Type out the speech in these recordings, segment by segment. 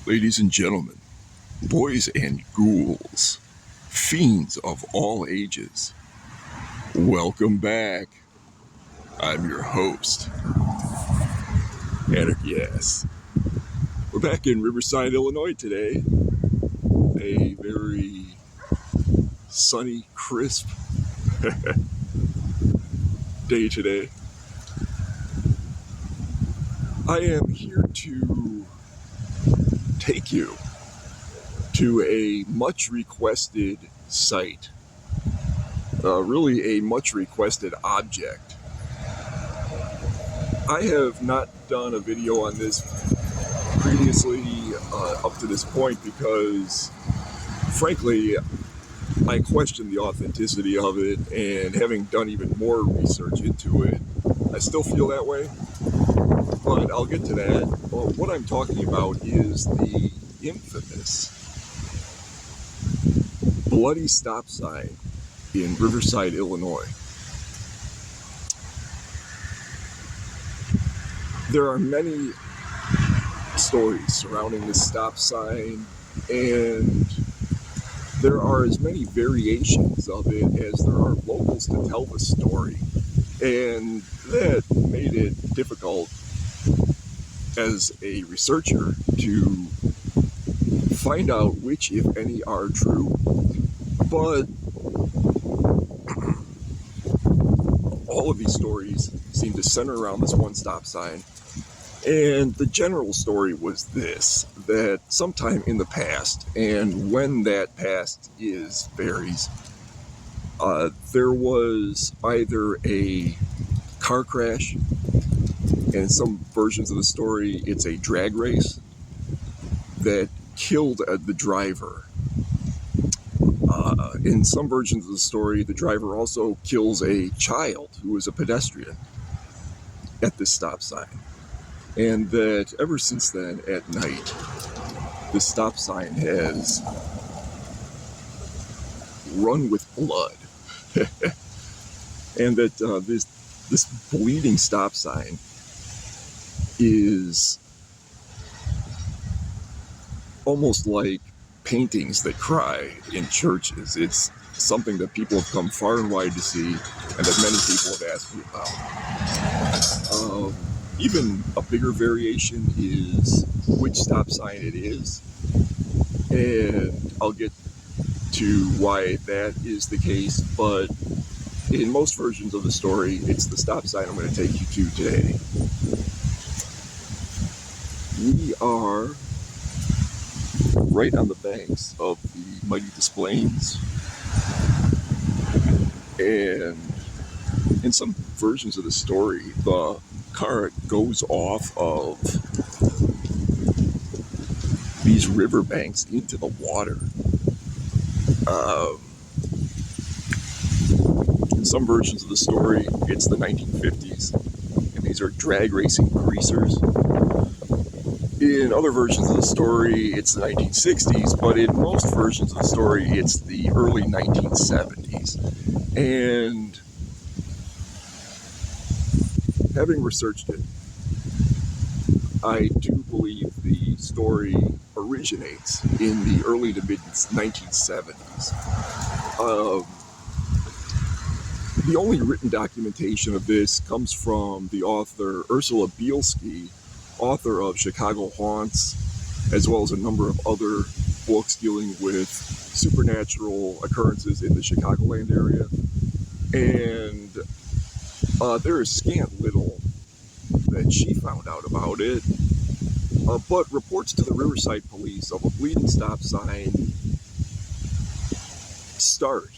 Ladies and gentlemen, boys and ghouls, fiends of all ages, welcome back. I'm your host, Anarchy Ass. We're back in Riverside, Illinois today. A very sunny, crisp day today. I am here to take you to a much requested site, really a much requested object. I have not done a video on this previously up to this point because, frankly, I question the authenticity of it, and having done even more research into it, I still feel that way, but I'll get to that. What I'm talking about is the infamous bloody stop sign in Riverside, Illinois. There are many stories surrounding this stop sign, and there are as many variations of it as there are locals to tell the story, and that made it difficult as a researcher to find out which, if any, are true. But all of these stories seem to center around this one stop sign. And the general story was this, that sometime in the past, and when that past is varies, there was either a car crash, and in some versions of the story, it's a drag race that killed the driver. In some versions of the story, the driver also kills a child who was a pedestrian at this stop sign. And that ever since then, at night, the stop sign has run with blood. And that this bleeding stop sign is almost like paintings that cry in churches. It's something that people have come far and wide to see, and that many people have asked me about. Even a bigger variation is which stop sign it is, and I'll get to why that is the case, but in most versions of the story, it's the stop sign I'm going to take you to today. We are right on the banks of the mighty Des Plaines, and in some versions of the story, the car goes off of these riverbanks into the water. In some versions of the story, it's the 1950s, and these are drag racing greasers. In other versions of the story, it's the 1960s, but in most versions of the story, it's the early 1970s. And having researched it, I do believe the story originates in the early to mid 1970s. The only written documentation of this comes from the author Ursula Bielski, author of Chicago Haunts, as well as a number of other books dealing with supernatural occurrences in the Chicagoland area. And there is scant little that she found out about it, but reports to the Riverside police of a bleeding stop sign start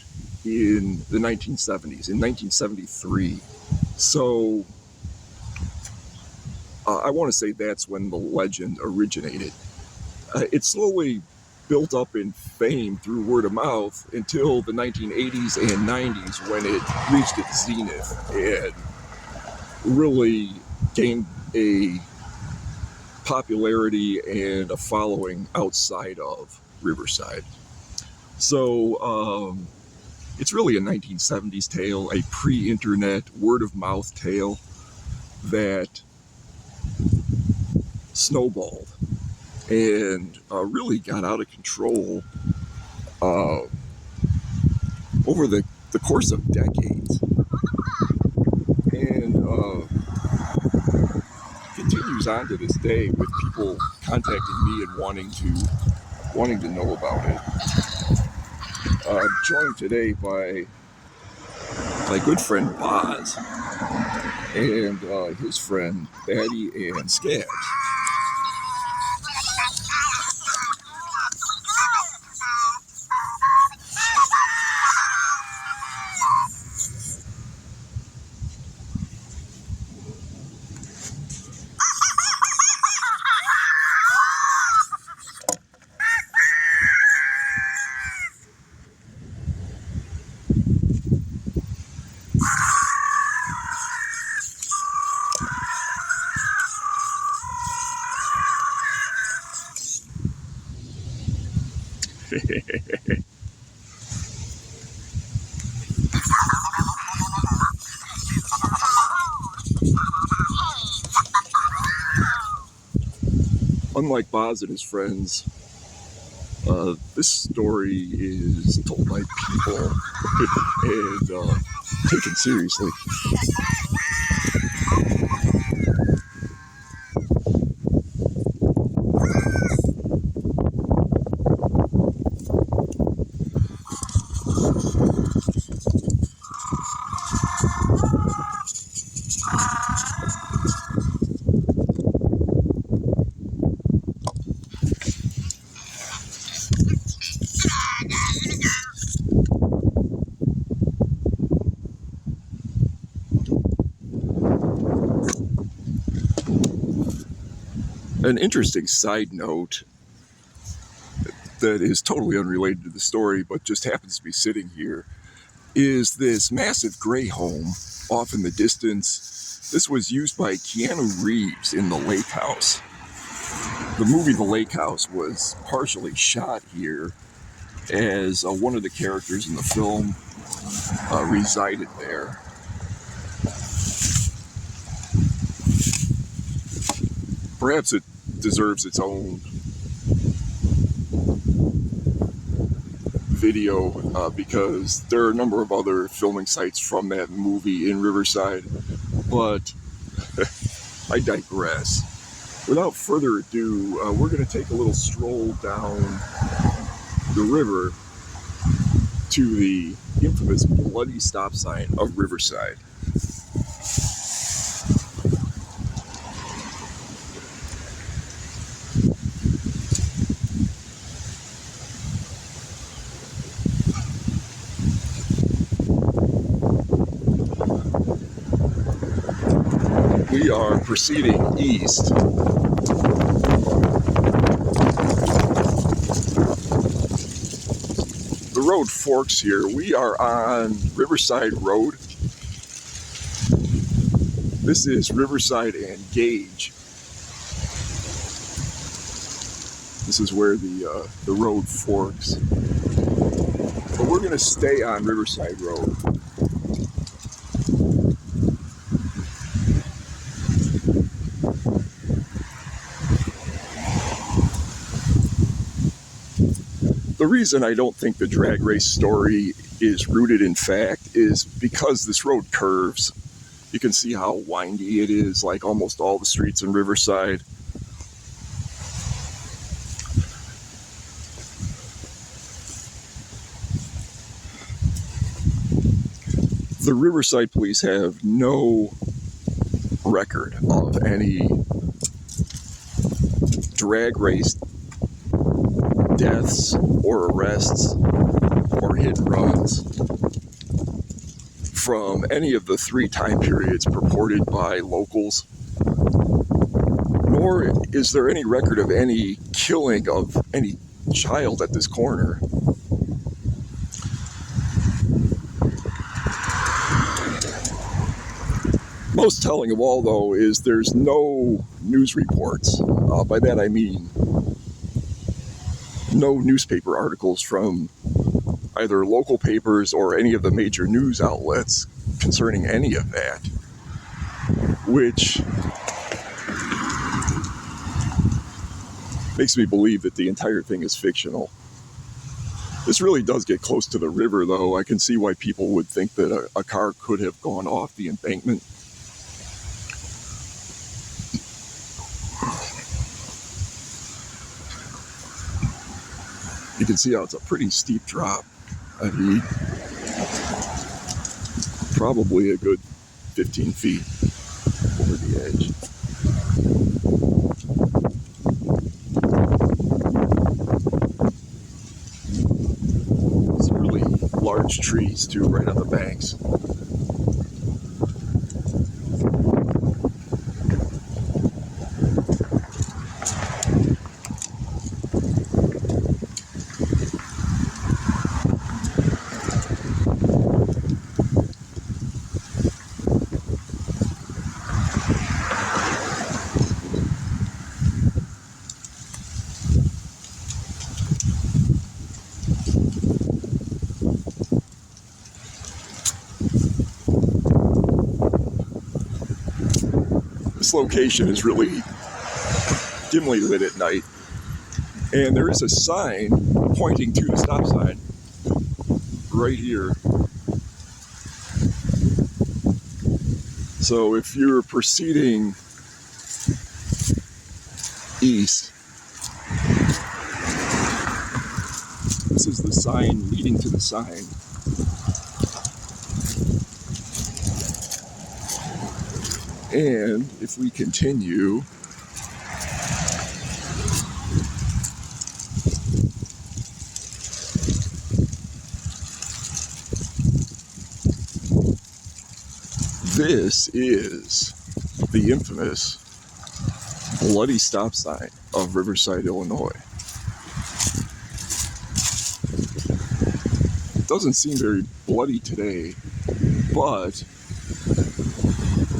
in the 1970s, in 1973. So I want to say that's when the legend originated. It slowly built up in fame through word of mouth until the 1980s and 90s, when it reached its zenith and really gained a popularity and a following outside of Riverside. So it's really a 1970s tale, a pre-internet word-of-mouth tale that snowballed and really got out of control uh, over the course of decades, and continues on to this day with people contacting me and wanting to know about it. I'm joined today by my good friend Boz and his friend Batty and Scabs. Unlike Boz and his friends, this story is told by people and taken seriously. An interesting side note that is totally unrelated to the story, but just happens to be sitting here, is this massive gray home off in the distance. This was used by Keanu Reeves in The Lake House. The movie The Lake House was partially shot here, as one of the characters in the film resided there. Perhaps it deserves its own video because there are a number of other filming sites from that movie in Riverside, but I digress. Without further ado, we're going to take a little stroll down the river to the infamous bloody stop sign of Riverside. We are proceeding east. The road forks here. We are on Riverside Road. This is Riverside and Gage. This is where the road forks. But we're going to stay on Riverside Road. The reason I don't think the drag race story is rooted in fact is because this road curves. You can see how windy it is, like almost all the streets in Riverside. The Riverside police have no record of any drag race deaths or arrests or hit and runs from any of the 3 time periods purported by locals, nor is there any record of any killing of any child at this corner. Most telling of all, though, is there's no news reports. By that I mean no newspaper articles from either local papers or any of the major news outlets concerning any of that, which Makes me believe that the entire thing is fictional. This really does get close to the river, though. I can see why people would think that a car could have gone off the embankment. You can see how it's a pretty steep drop. I mean, probably a good 15 feet over the edge. Some really large trees, too, right on the banks. This location is really dimly lit at night, and there is a sign pointing to the stop sign right here. So if you're proceeding east, this is the sign leading to the sign. And if we continue, this is the infamous bloody stop sign of Riverside, Illinois. It doesn't seem very bloody today, but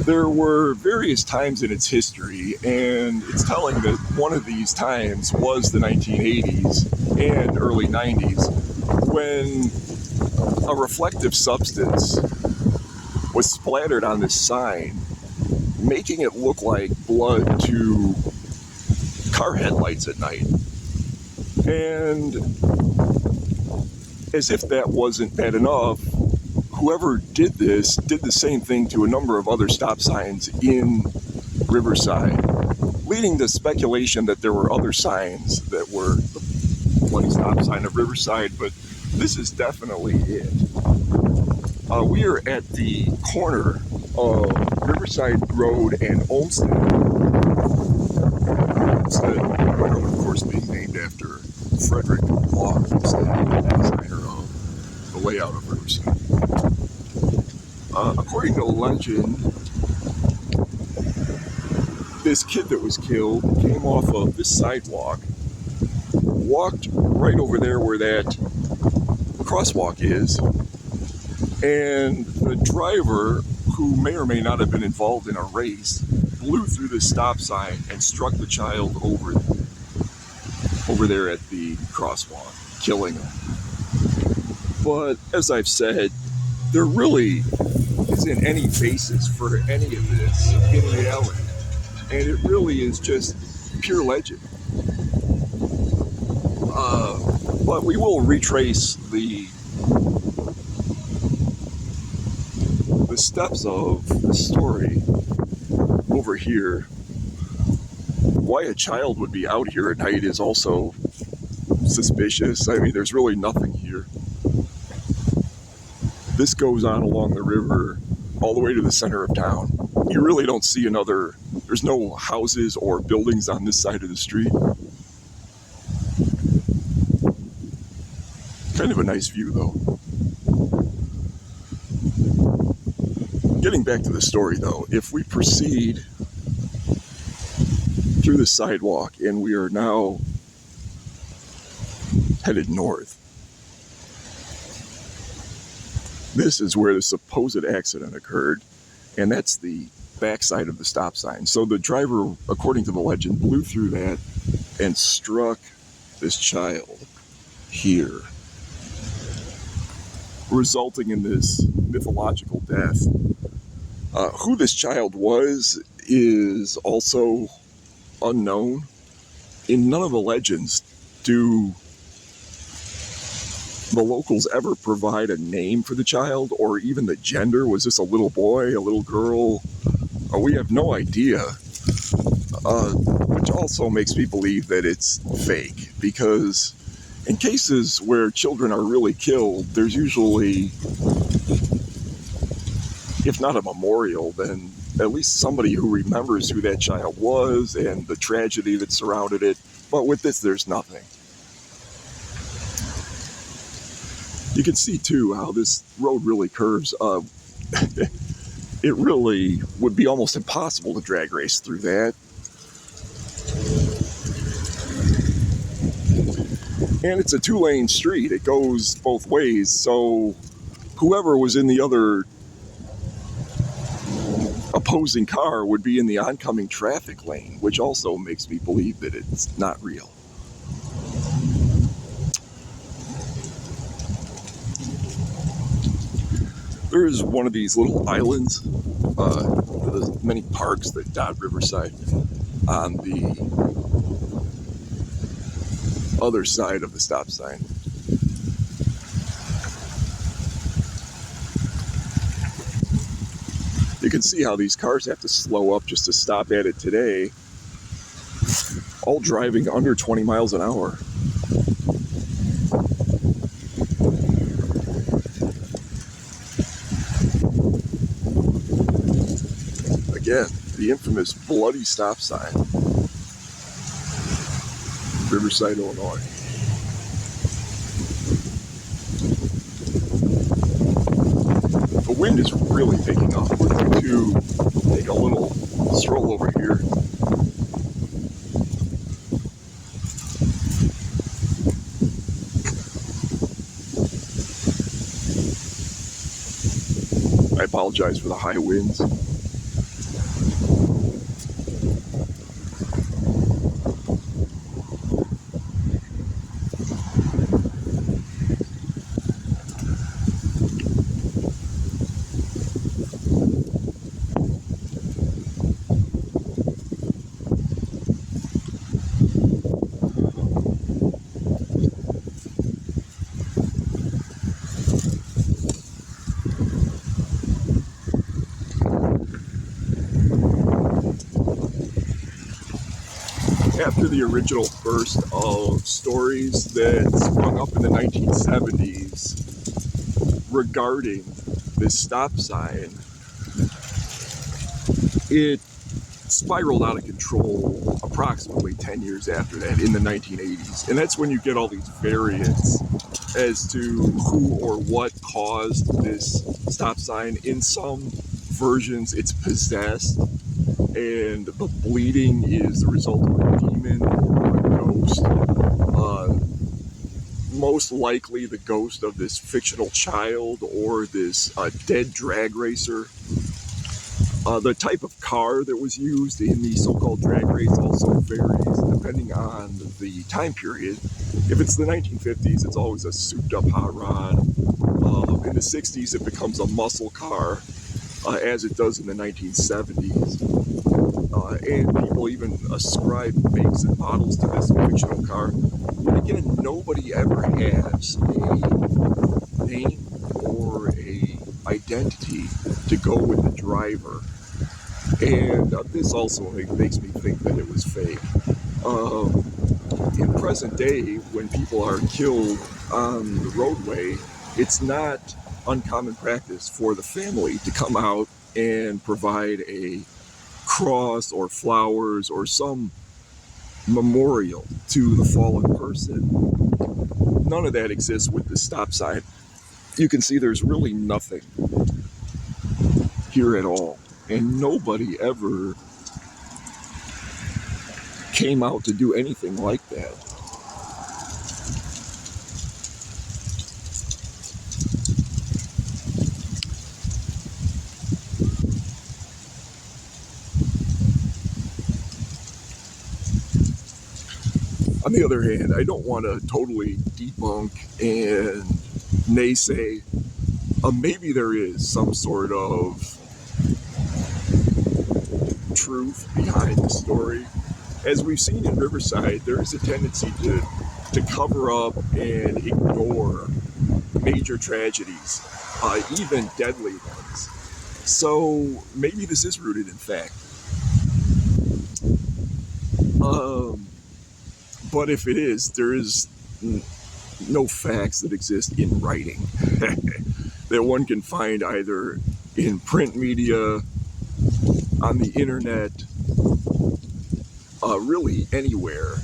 there were various times in its history, and it's telling that one of these times was the 1980s and early 90s, when a reflective substance was splattered on this sign, making it look like blood to car headlights at night. And as if that wasn't bad enough, whoever did this did the same thing to a number of other stop signs in Riverside, leading to speculation that there were other signs that were the bloody stop sign of Riverside, but this is definitely it. We are at the corner of Riverside Road and Olmsted. Olmsted, of course, being named after Frederick Law Olmsted, designer of the layout of Riverside. According to legend, this kid that was killed came off of this sidewalk, walked right over there where that crosswalk is, and the driver, who may or may not have been involved in a race, blew through the stop sign and struck the child over there at the crosswalk, killing him. But as I've said, there really isn't any basis for any of this in reality, and it really is just pure legend. But we will retrace the steps of the story over here. Why a child would be out here at night is also suspicious. I mean, there's really nothing here. This goes on along the river all the way to the center of town. You really don't see there's no houses or buildings on this side of the street. Kind of a nice view, though. Getting back to the story, though, if we proceed through the sidewalk and we are now headed north, this is where the supposed accident occurred, and that's the backside of the stop sign. So the driver, according to the legend, blew through that and struck this child here, resulting in this mythological death. Who this child was is also unknown. in none of the legends do the locals ever provide a name for the child or even the gender. Was this a little boy, a little girl? We have no idea, which also makes me believe that it's fake, because in cases where children are really killed, there's usually, if not a memorial, then at least somebody who remembers who that child was and the tragedy that surrounded it. But with this, there's nothing. You can see too how this road really curves. It really would be almost impossible to drag race through that. And it's a 2-lane street. It goes both ways. So whoever was in the other opposing car would be in the oncoming traffic lane, which also makes me believe that it's not real. There is one of these little islands, the many parks that dot Riverside, on the other side of the stop sign. You can see how these cars have to slow up just to stop at it today, all driving under 20 miles an hour. Again, the infamous bloody stop sign, Riverside, Illinois. The wind is really picking up. We're going to take a little stroll over here. I apologize for the high winds. After the original burst of stories that sprung up in the 1970s regarding this stop sign, it spiraled out of control approximately 10 years after that, in the 1980s. And that's when you get all these variants as to who or what caused this stop sign. In some versions, it's possessed, and the bleeding is the result of a demon or a ghost. Most likely the ghost of this fictional child or this dead drag racer. The type of car that was used in the so-called drag race also varies depending on the time period. If it's the 1950s, it's always a souped-up hot rod. In the 60s, it becomes a muscle car, as it does in the 1970s. And people even ascribe makes and models to this fictional car. But again, nobody ever has a name or a identity to go with the driver. And this also makes me think that it was fake. In present day, when people are killed on the roadway, it's not uncommon practice for the family to come out and provide a cross or flowers or some memorial to the fallen person. None of that exists with the stop sign. You can see there's really nothing here at all. And nobody ever came out to do anything like that. On the other hand, I don't want to totally debunk and naysay. Maybe there is some sort of truth behind the story. as we've seen in Riverside, there is a tendency to cover up and ignore major tragedies, even deadly ones. So maybe this is rooted in fact. But if it is, there is no facts that exist in writing that one can find either in print media, on the internet, really anywhere.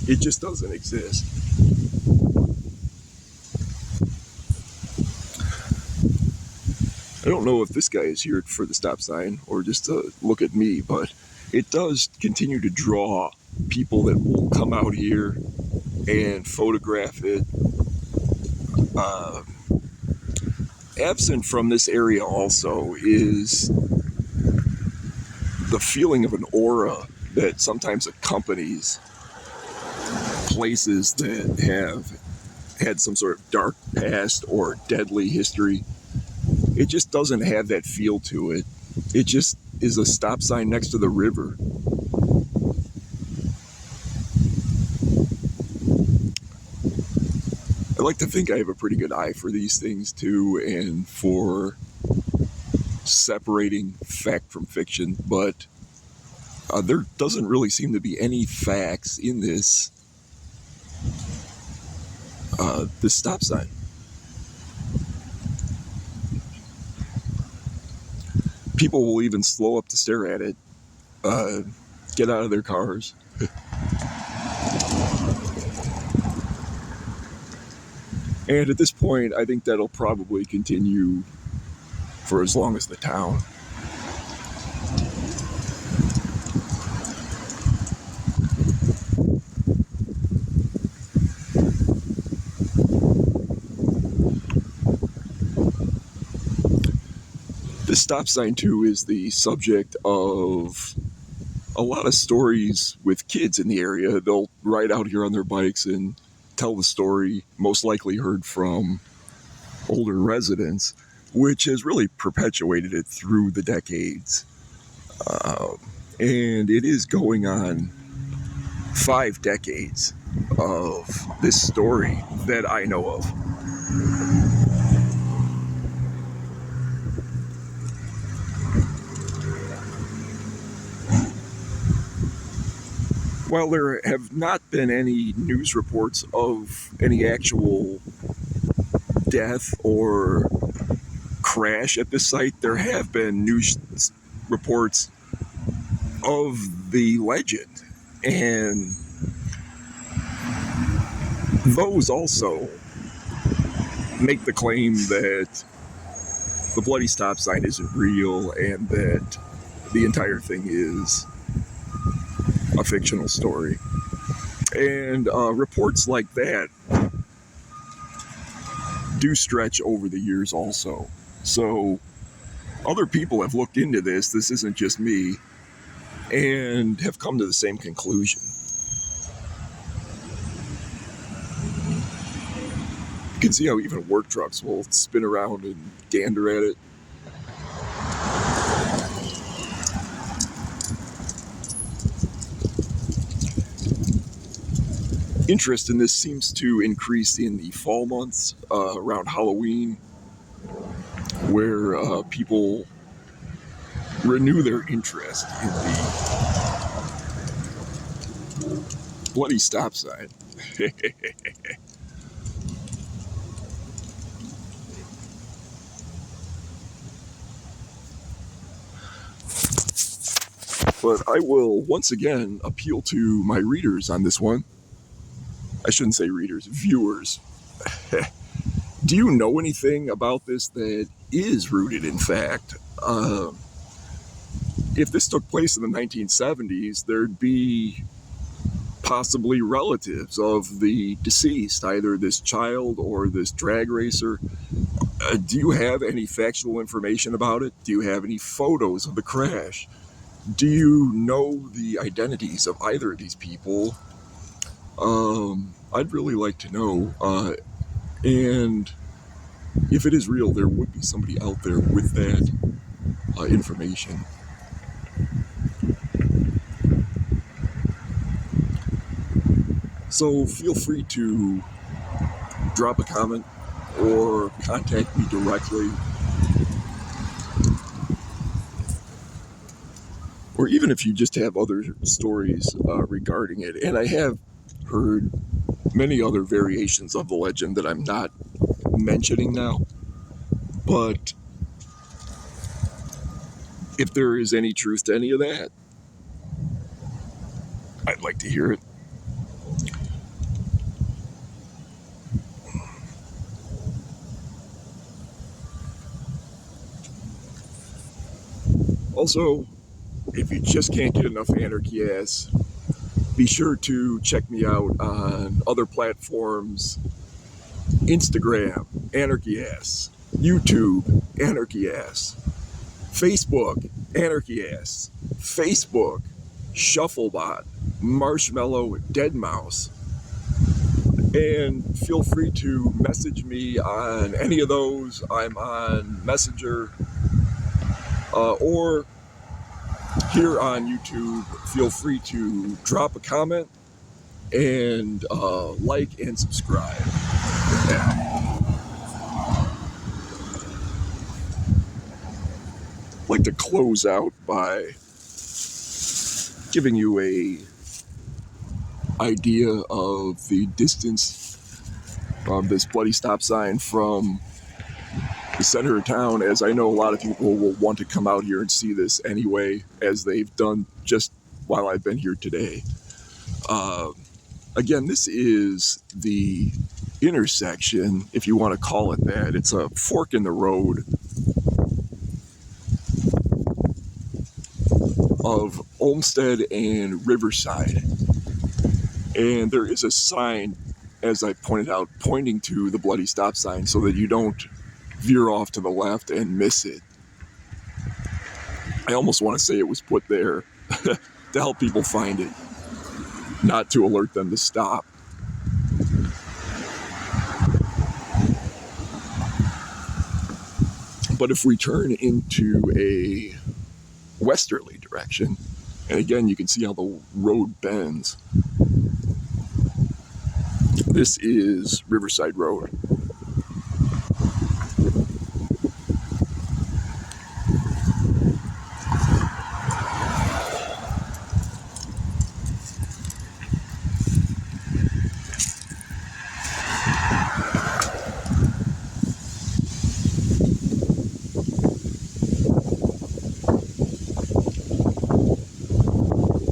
It just doesn't exist. I don't know if this guy is here for the stop sign or just to look at me, but it does continue to draw people that will come out here and photograph it. Absent from this area also is the feeling of an aura that sometimes accompanies places that have had some sort of dark past or deadly history. It just doesn't have that feel to it. It just is a stop sign next to the river. I like to think I have a pretty good eye for these things too, and for separating fact from fiction, but there doesn't really seem to be any facts in this stop sign. People will even slow up to stare at it, get out of their cars. And at this point, I think that'll probably continue for as long as the town. This stop sign, too, is the subject of a lot of stories with kids in the area. They'll ride out here on their bikes and tell the story, most likely heard from older residents, which has really perpetuated it through the decades. And it is going on 5 decades of this story that I know of. While there have not been any news reports of any actual death or crash at this site, there have been news reports of the legend, and those also make the claim that the bloody stop sign isn't real and that the entire thing is a fictional story. And reports like that do stretch over the years also. So other people have looked into this. This isn't just me, and have come to the same conclusion. You can see how even work trucks will spin around and gander at it. Interest in this seems to increase in the fall months, around Halloween, where people renew their interest in the bloody stop sign. But I will once again appeal to my readers on this one. I shouldn't say readers, viewers. Do you know anything about this that is rooted in fact? If this took place in the 1970s, there'd be possibly relatives of the deceased, either this child or this drag racer. Do you have any factual information about it? Do you have any photos of the crash? Do you know the identities of either of these people? I'd really like to know. And if it is real, there would be somebody out there with that information. So feel free to drop a comment or contact me directly, or even if you just have other stories regarding it. And I have heard many other variations of the legend that I'm not mentioning now, but if there is any truth to any of that, I'd like to hear it. Also, if you just can't get enough Anarchy Ass, be sure to check me out on other platforms: Instagram, Anarchy Ass; YouTube, Anarchy Ass; Facebook, Anarchy Ass; Facebook, Shufflebot, Marshmallow, Deadmau5. And feel free to message me on any of those. I'm on Messenger, or here on YouTube. Feel free to drop a comment and like and subscribe. I'd like to close out by giving you a idea of the distance of this bloody stop sign from the center of town, as I know a lot of people will want to come out here and see this anyway, as they've done just while I've been here today. Again, this is the intersection, if you want to call it that. It's a fork in the road of Olmsted and Riverside. And there is a sign, as I pointed out, pointing to the bloody stop sign so that you don't veer off to the left and miss it. I almost want to say it was put there to help people find it, not to alert them to stop. But if we turn into a westerly direction, and again, you can see how the road bends. This is Riverside Road.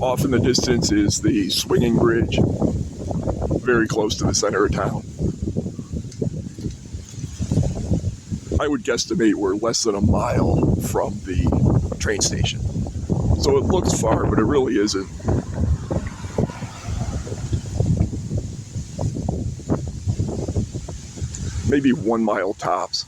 Off in the distance is the swinging bridge, very close to the center of town. I would guesstimate we're less than a mile from the train station. So it looks far, but it really isn't. Maybe 1 mile tops.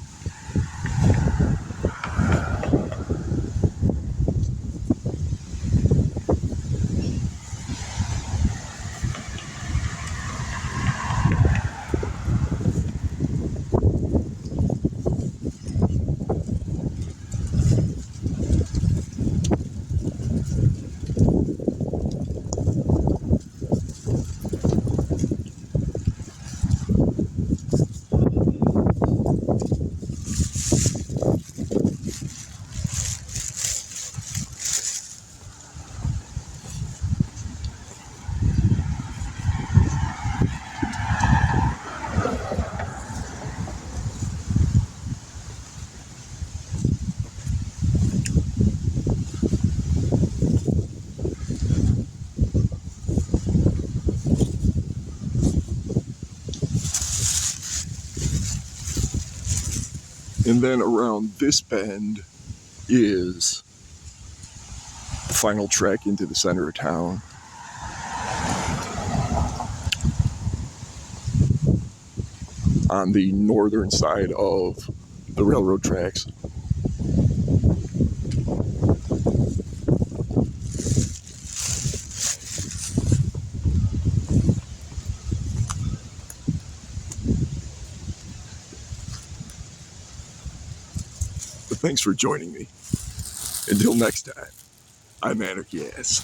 And then around this bend is the final trek into the center of town. On the northern side of the railroad tracks. But thanks for joining me. Until next time, I'm Anarchy Ass.